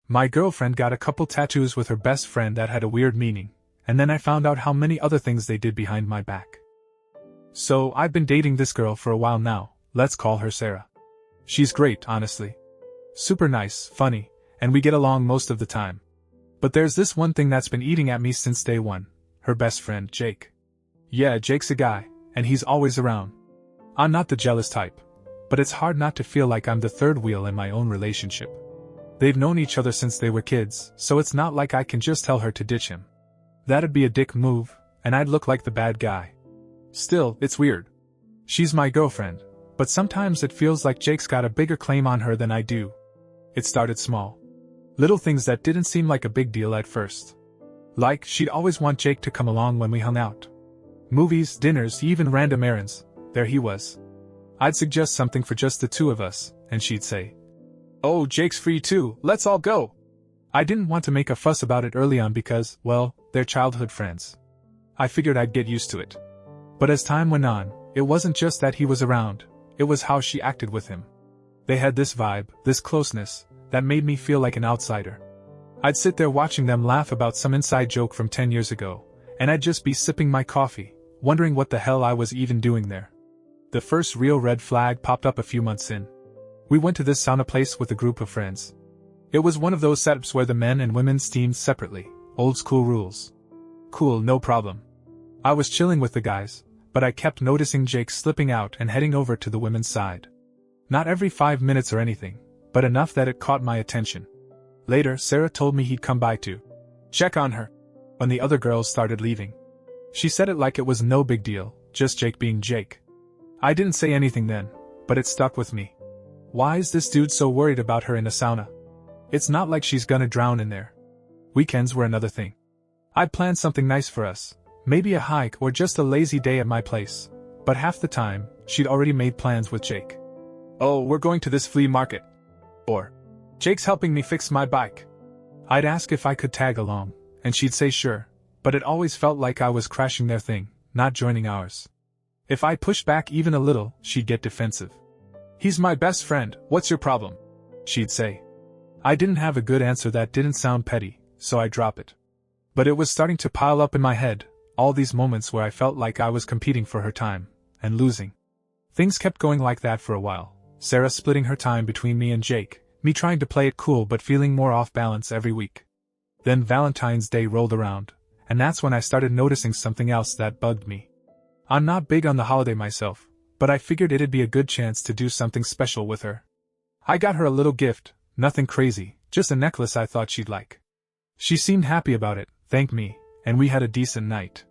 My girlfriend got a couple tattoos with her best friend that had a weird meaning, and then I found out how many other things they did behind my back. So, I've been dating this girl for a while now, let's call her Sarah. She's great, honestly. Super nice, funny, and we get along most of the time. But there's this one thing that's been eating at me since day one, her best friend, Jake. Yeah, Jake's a guy, and he's always around. I'm not the jealous type, but it's hard not to feel like I'm the third wheel in my own relationship. They've known each other since they were kids, so it's not like I can just tell her to ditch him. That'd be a dick move, and I'd look like the bad guy. Still, it's weird. She's my girlfriend, but sometimes it feels like Jake's got a bigger claim on her than I do. It started small. Little things that didn't seem like a big deal at first. Like, she'd always want Jake to come along when we hung out. Movies, dinners, even random errands, there he was. I'd suggest something for just the two of us, and she'd say, "Oh, Jake's free too, let's all go." I didn't want to make a fuss about it early on because, well, they're childhood friends. I figured I'd get used to it. But as time went on, it wasn't just that he was around, it was how she acted with him. They had this vibe, this closeness, that made me feel like an outsider. I'd sit there watching them laugh about some inside joke from 10 years ago, and I'd just be sipping my coffee, wondering what the hell I was even doing there. The first real red flag popped up a few months in. We went to this sauna place with a group of friends. It was one of those setups where the men and women steamed separately, old school rules. Cool, no problem. I was chilling with the guys, but I kept noticing Jake slipping out and heading over to the women's side. Not every 5 minutes or anything, but enough that it caught my attention. Later, Sarah told me he'd come by to check on her when the other girls started leaving. She said it like it was no big deal, just Jake being Jake. I didn't say anything then, but it stuck with me. Why is this dude so worried about her in a sauna? It's not like she's gonna drown in there. Weekends were another thing. I'd planned something nice for us, maybe a hike or just a lazy day at my place, but half the time, she'd already made plans with Jake. "Oh, we're going to this flea market." Or, "Jake's helping me fix my bike." I'd ask if I could tag along, and she'd say sure, but it always felt like I was crashing their thing, not joining ours. If I pushed back even a little, she'd get defensive. "He's my best friend, what's your problem?" she'd say. I didn't have a good answer that didn't sound petty, so I'd drop it. But it was starting to pile up in my head, all these moments where I felt like I was competing for her time, and losing. Things kept going like that for a while, Sarah splitting her time between me and Jake, me trying to play it cool but feeling more off balance every week. Then Valentine's Day rolled around, and that's when I started noticing something else that bugged me. I'm not big on the holiday myself, but I figured it'd be a good chance to do something special with her. I got her a little gift, nothing crazy, just a necklace I thought she'd like. She seemed happy about it, thanked me, and we had a decent night.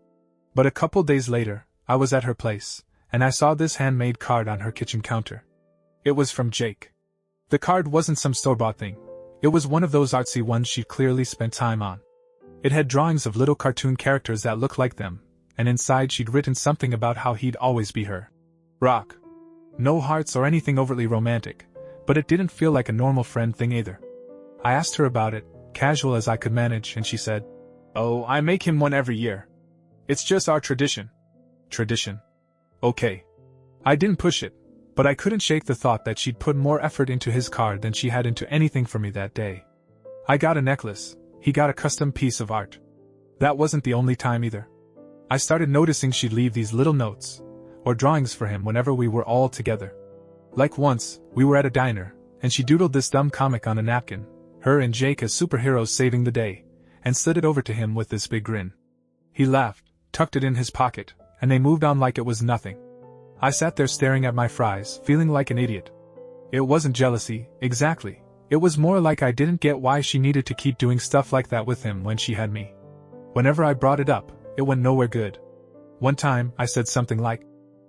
But a couple days later, I was at her place, and I saw this handmade card on her kitchen counter. It was from Jake. The card wasn't some store-bought thing. It was one of those artsy ones she'd clearly spent time on. It had drawings of little cartoon characters that looked like them, and inside she'd written something about how he'd always be her rock. No hearts or anything overtly romantic, but it didn't feel like a normal friend thing either. I asked her about it, casual as I could manage, and she said, "Oh, I make him one every year. It's just our tradition." Tradition. Okay. I didn't push it, but I couldn't shake the thought that she'd put more effort into his card than she had into anything for me that day. I got a necklace, he got a custom piece of art. That wasn't the only time either. I started noticing she'd leave these little notes, or drawings for him whenever we were all together. Like once, we were at a diner, and she doodled this dumb comic on a napkin, her and Jake as superheroes saving the day, and slid it over to him with this big grin. He laughed, tucked it in his pocket, and they moved on like it was nothing. I sat there staring at my fries, feeling like an idiot. It wasn't jealousy, exactly. It was more like I didn't get why she needed to keep doing stuff like that with him when she had me. Whenever I brought it up, it went nowhere good. One time, I said something like,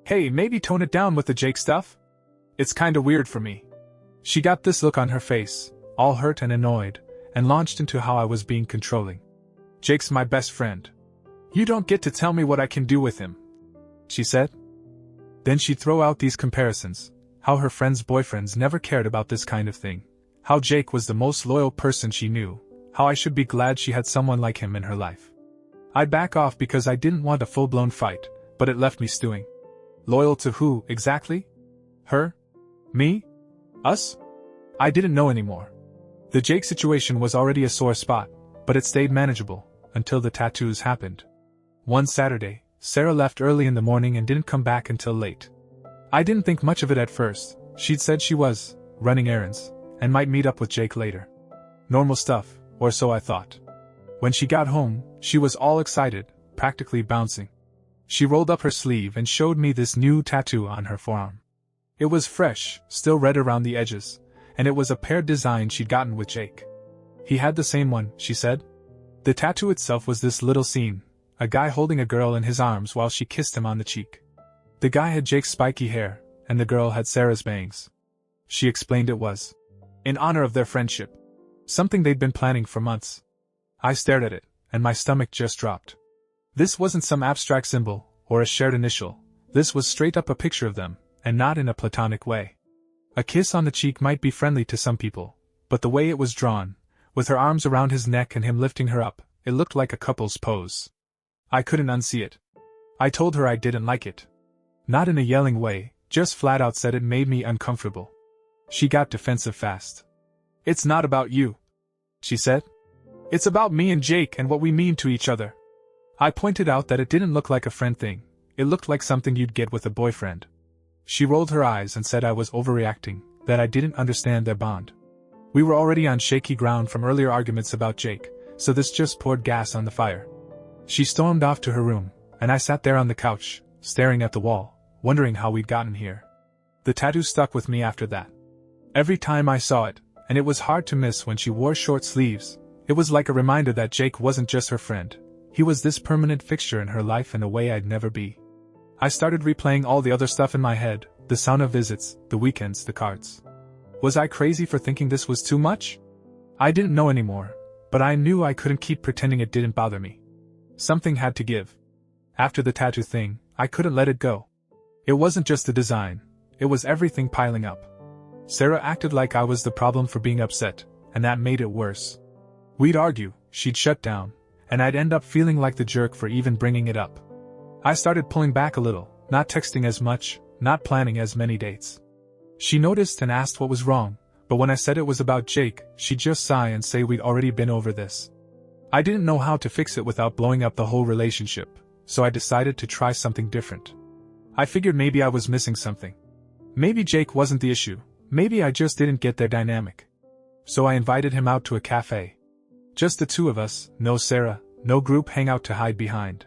"Hey, maybe tone it down with the Jake stuff? It's kinda weird for me." She got this look on her face, all hurt and annoyed, and launched into how I was being controlling. "Jake's my best friend. You don't get to tell me what I can do with him," she said. Then she'd throw out these comparisons, how her friends' boyfriends never cared about this kind of thing, how Jake was the most loyal person she knew, how I should be glad she had someone like him in her life. I'd back off because I didn't want a full-blown fight, but it left me stewing. Loyal to who, exactly? Her? Me? Us? I didn't know anymore. The Jake situation was already a sore spot, but it stayed manageable, until the tattoos happened. One Saturday, Sarah left early in the morning and didn't come back until late. I didn't think much of it at first. She'd said she was running errands, and might meet up with Jake later. Normal stuff, or so I thought. When she got home, she was all excited, practically bouncing. She rolled up her sleeve and showed me this new tattoo on her forearm. It was fresh, still red around the edges, and it was a paired design she'd gotten with Jake. He had the same one, she said. The tattoo itself was this little scene, a guy holding a girl in his arms while she kissed him on the cheek. The guy had Jake's spiky hair, and the girl had Sarah's bangs. She explained it was in honor of their friendship, something they'd been planning for months. I stared at it, and my stomach just dropped. This wasn't some abstract symbol, or a shared initial. This was straight up a picture of them, and not in a platonic way. A kiss on the cheek might be friendly to some people, but the way it was drawn, with her arms around his neck and him lifting her up, it looked like a couple's pose. I couldn't unsee it. I told her I didn't like it. Not in a yelling way, just flat out said it made me uncomfortable. She got defensive fast. "It's not about you," she said. "It's about me and Jake and what we mean to each other." I pointed out that it didn't look like a friend thing, it looked like something you'd get with a boyfriend. She rolled her eyes and said I was overreacting, that I didn't understand their bond. We were already on shaky ground from earlier arguments about Jake, so this just poured gas on the fire. She stormed off to her room, and I sat there on the couch, staring at the wall, wondering how we'd gotten here. The tattoo stuck with me after that. Every time I saw it, and it was hard to miss when she wore short sleeves, it was like a reminder that Jake wasn't just her friend, he was this permanent fixture in her life in a way I'd never be. I started replaying all the other stuff in my head, the sound of visits, the weekends, the cards. Was I crazy for thinking this was too much? I didn't know anymore, but I knew I couldn't keep pretending it didn't bother me. Something had to give. After the tattoo thing, I couldn't let it go. It wasn't just the design, it was everything piling up. Sarah acted like I was the problem for being upset, and that made it worse. We'd argue, she'd shut down, and I'd end up feeling like the jerk for even bringing it up. I started pulling back a little, not texting as much, not planning as many dates. She noticed and asked what was wrong, but when I said it was about Jake, she'd just sigh and say we'd already been over this. I didn't know how to fix it without blowing up the whole relationship, so I decided to try something different. I figured maybe I was missing something. Maybe Jake wasn't the issue, maybe I just didn't get their dynamic. So I invited him out to a cafe. Just the two of us, no Sarah, no group hangout to hide behind.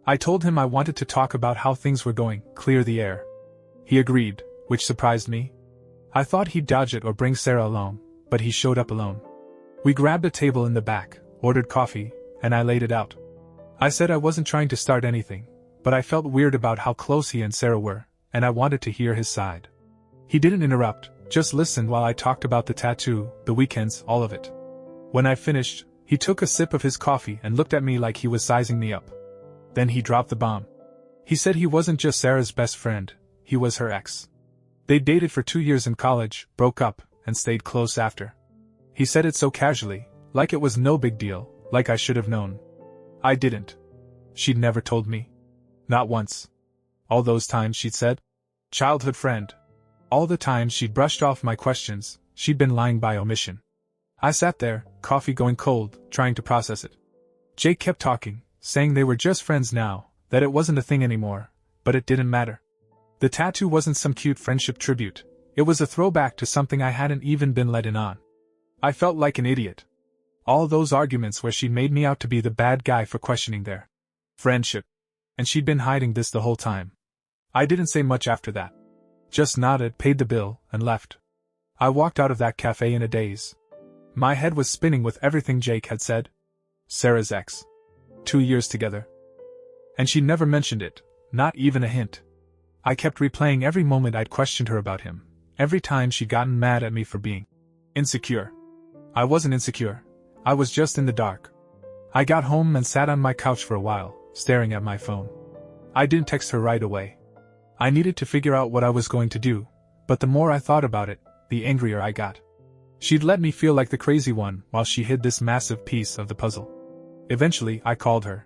I told him I wanted to talk about how things were going, clear the air. He agreed, which surprised me. I thought he'd dodge it or bring Sarah along, but he showed up alone. We grabbed a table in the back, ordered coffee, and I laid it out. I said I wasn't trying to start anything, but I felt weird about how close he and Sarah were, and I wanted to hear his side. He didn't interrupt, just listened while I talked about the tattoo, the weekends, all of it. When I finished, he took a sip of his coffee and looked at me like he was sizing me up. Then he dropped the bomb. He said he wasn't just Sarah's best friend, he was her ex. They'd dated for 2 years in college, broke up, and stayed close after. He said it so casually, like it was no big deal, like I should have known. I didn't. She'd never told me. Not once. All those times she'd said, childhood friend. All the times she'd brushed off my questions, she'd been lying by omission. I sat there, coffee going cold, trying to process it. Jake kept talking, saying they were just friends now, that it wasn't a thing anymore, but it didn't matter. The tattoo wasn't some cute friendship tribute, it was a throwback to something I hadn't even been let in on. I felt like an idiot. All those arguments where she made me out to be the bad guy for questioning their friendship. And she'd been hiding this the whole time. I didn't say much after that. Just nodded, paid the bill, and left. I walked out of that cafe in a daze. My head was spinning with everything Jake had said. Sarah's ex. 2 years together. And she never mentioned it, not even a hint. I kept replaying every moment I'd questioned her about him, every time she'd gotten mad at me for being insecure. I wasn't insecure, I was just in the dark. I got home and sat on my couch for a while, staring at my phone. I didn't text her right away. I needed to figure out what I was going to do, but the more I thought about it, the angrier I got. She'd let me feel like the crazy one while she hid this massive piece of the puzzle. Eventually, I called her.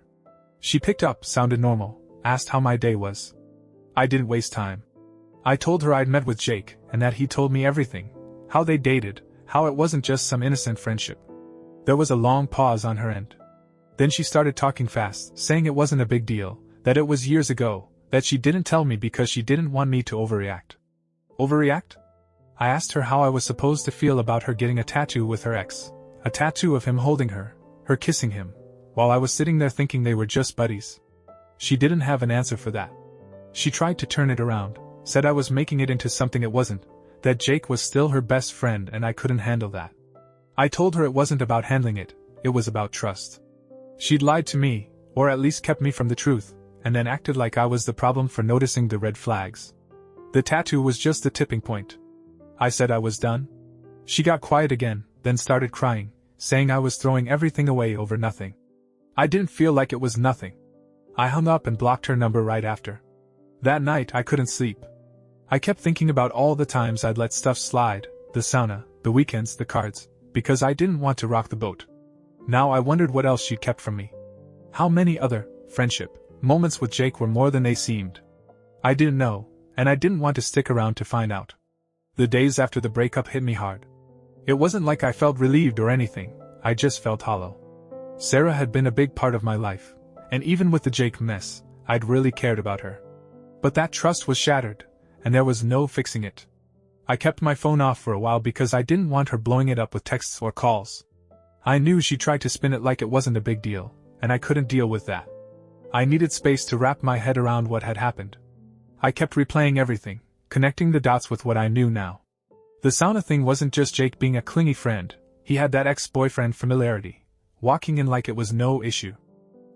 She picked up, sounded normal, asked how my day was. I didn't waste time. I told her I'd met with Jake, and that he told me everything, how they dated, how it wasn't just some innocent friendship. There was a long pause on her end. Then she started talking fast, saying it wasn't a big deal, that it was years ago, that she didn't tell me because she didn't want me to overreact. Overreact? I asked her how I was supposed to feel about her getting a tattoo with her ex. A tattoo of him holding her kissing him, while I was sitting there thinking they were just buddies. She didn't have an answer for that. She tried to turn it around, said I was making it into something it wasn't, that Jake was still her best friend and I couldn't handle that. I told her it wasn't about handling it, it was about trust. She'd lied to me, or at least kept me from the truth, and then acted like I was the problem for noticing the red flags. The tattoo was just the tipping point. I said I was done. She got quiet again, then started crying, saying I was throwing everything away over nothing. I didn't feel like it was nothing. I hung up and blocked her number right after. That night I couldn't sleep. I kept thinking about all the times I'd let stuff slide, the sauna, the weekends, the cards, because I didn't want to rock the boat. Now I wondered what else she'd kept from me. How many other friendship moments with Jake were more than they seemed. I didn't know, and I didn't want to stick around to find out. The days after the breakup hit me hard. It wasn't like I felt relieved or anything, I just felt hollow. Sarah had been a big part of my life, and even with the Jake mess, I'd really cared about her. But that trust was shattered, and there was no fixing it. I kept my phone off for a while because I didn't want her blowing it up with texts or calls. I knew she tried to spin it like it wasn't a big deal, and I couldn't deal with that. I needed space to wrap my head around what had happened. I kept replaying everything, connecting the dots with what I knew now. The sauna thing wasn't just Jake being a clingy friend, he had that ex-boyfriend familiarity, walking in like it was no issue.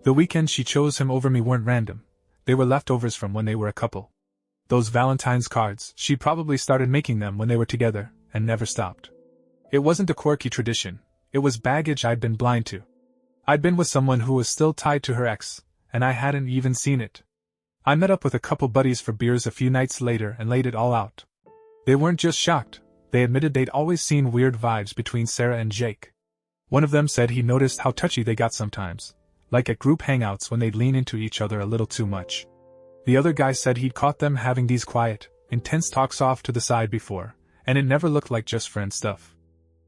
The weekends she chose him over me weren't random, they were leftovers from when they were a couple. Those Valentine's cards, she probably started making them when they were together, and never stopped. It wasn't a quirky tradition, it was baggage I'd been blind to. I'd been with someone who was still tied to her ex, and I hadn't even seen it. I met up with a couple buddies for beers a few nights later and laid it all out. They weren't just shocked, they admitted they'd always seen weird vibes between Sarah and Jake. One of them said he noticed how touchy they got sometimes, like at group hangouts when they'd lean into each other a little too much. The other guy said he'd caught them having these quiet, intense talks off to the side before, and it never looked like just friend stuff.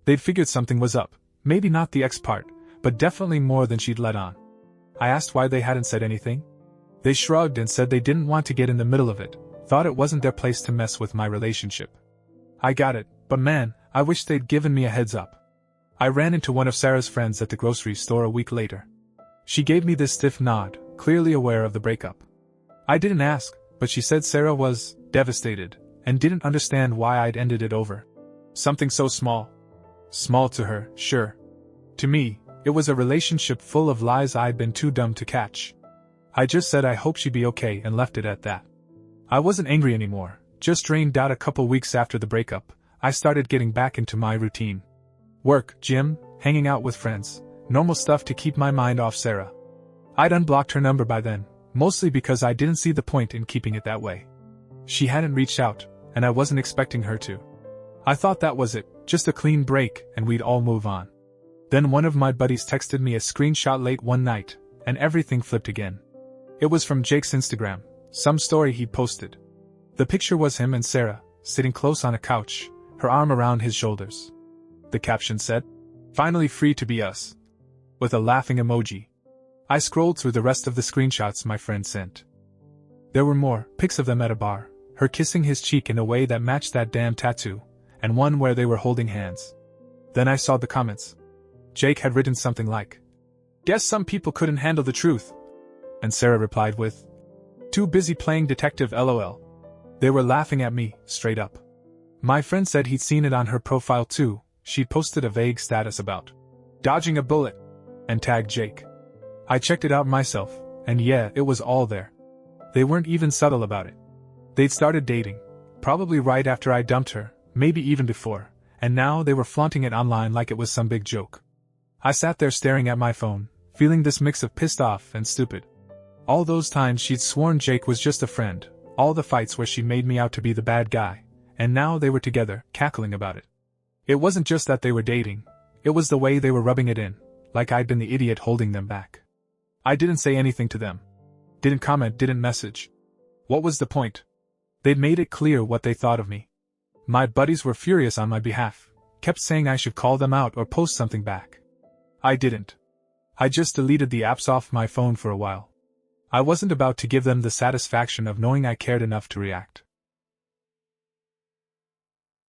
They'd figured something was up, maybe not the ex part, but definitely more than she'd let on. I asked why they hadn't said anything. They shrugged and said they didn't want to get in the middle of it, thought it wasn't their place to mess with my relationship. I got it, but man, I wish they'd given me a heads up. I ran into one of Sarah's friends at the grocery store a week later. She gave me this stiff nod, clearly aware of the breakup. I didn't ask, but she said Sarah was devastated, and didn't understand why I'd ended it over something so small. Small to her, sure. To me, it was a relationship full of lies I'd been too dumb to catch. I just said I hoped she'd be okay and left it at that. I wasn't angry anymore, just drained out. A couple weeks after the breakup, I started getting back into my routine. Work, gym, hanging out with friends, normal stuff to keep my mind off Sarah. I'd unblocked her number by then, mostly because I didn't see the point in keeping it that way. She hadn't reached out, and I wasn't expecting her to. I thought that was it, just a clean break and we'd all move on. Then one of my buddies texted me a screenshot late one night, and everything flipped again. It was from Jake's Instagram, some story he'd posted. The picture was him and Sarah, sitting close on a couch, her arm around his shoulders. The caption said, "Finally free to be us," with a laughing emoji. I scrolled through the rest of the screenshots my friend sent. There were more, pics of them at a bar, her kissing his cheek in a way that matched that damn tattoo, and one where they were holding hands. Then I saw the comments. Jake had written something like, "Guess some people couldn't handle the truth." And Sarah replied with, "Too busy playing detective LOL. They were laughing at me, straight up. My friend said he'd seen it on her profile too. She'd posted a vague status about dodging a bullet, and tagged Jake. I checked it out myself, and yeah, it was all there. They weren't even subtle about it. They'd started dating, probably right after I dumped her, maybe even before, and now they were flaunting it online like it was some big joke. I sat there staring at my phone, feeling this mix of pissed off and stupid. All those times she'd sworn Jake was just a friend, all the fights where she made me out to be the bad guy, and now they were together, cackling about it. It wasn't just that they were dating, it was the way they were rubbing it in, like I'd been the idiot holding them back. I didn't say anything to them. Didn't comment, didn't message. What was the point? They'd made it clear what they thought of me. My buddies were furious on my behalf, kept saying I should call them out or post something back. I didn't. I just deleted the apps off my phone for a while. I wasn't about to give them the satisfaction of knowing I cared enough to react.